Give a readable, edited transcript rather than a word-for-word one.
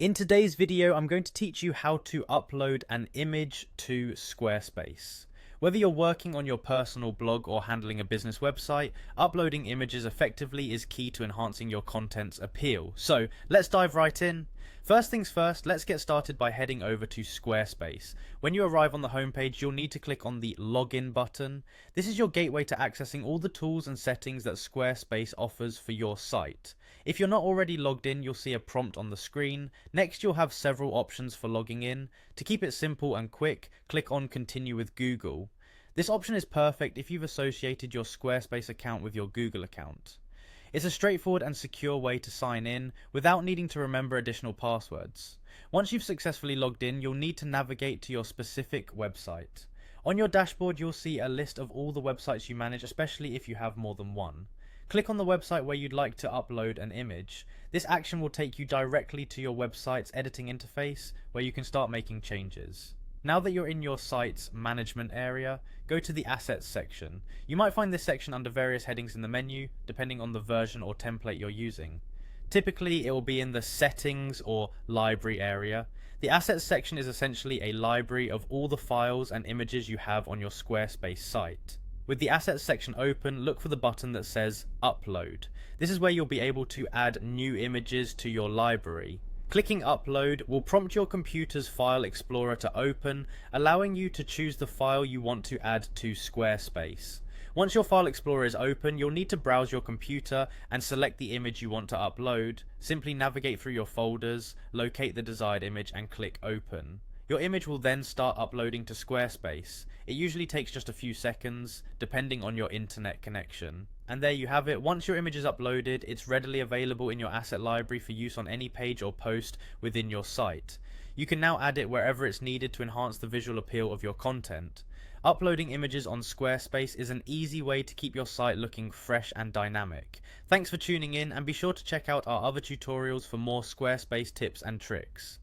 In today's video, I'm going to teach you how to upload an image to Squarespace. Whether you're working on your personal blog or handling a business website, uploading images effectively is key to enhancing your content's appeal. So let's dive right in. First things first, let's get started by heading over to Squarespace. When you arrive on the homepage, you'll need to click on the Login button. This is your gateway to accessing all the tools and settings that Squarespace offers for your site. If you're not already logged in, you'll see a prompt on the screen. Next, you'll have several options for logging in. To keep it simple and quick, click on Continue with Google. This option is perfect if you've associated your Squarespace account with your Google account. It's a straightforward and secure way to sign in without needing to remember additional passwords. Once you've successfully logged in, you'll need to navigate to your specific website. On your dashboard, you'll see a list of all the websites you manage, especially if you have more than one. Click on the website where you'd like to upload an image. This action will take you directly to your website's editing interface where you can start making changes. Now that you're in your site's management area, go to the Assets section. You might find this section under various headings in the menu, depending on the version or template you're using. Typically, it will be in the Settings or Library area. The Assets section is essentially a library of all the files and images you have on your Squarespace site. With the Assets section open, look for the button that says Upload. This is where you'll be able to add new images to your library. Clicking Upload will prompt your computer's File Explorer to open, allowing you to choose the file you want to add to Squarespace. Once your File Explorer is open, you'll need to browse your computer and select the image you want to upload. Simply navigate through your folders, locate the desired image and click Open. Your image will then start uploading to Squarespace. It usually takes just a few seconds, depending on your internet connection. And there you have it. Once your image is uploaded, it's readily available in your asset library for use on any page or post within your site. You can now add it wherever it's needed to enhance the visual appeal of your content. Uploading images on Squarespace is an easy way to keep your site looking fresh and dynamic. Thanks for tuning in, and be sure to check out our other tutorials for more Squarespace tips and tricks.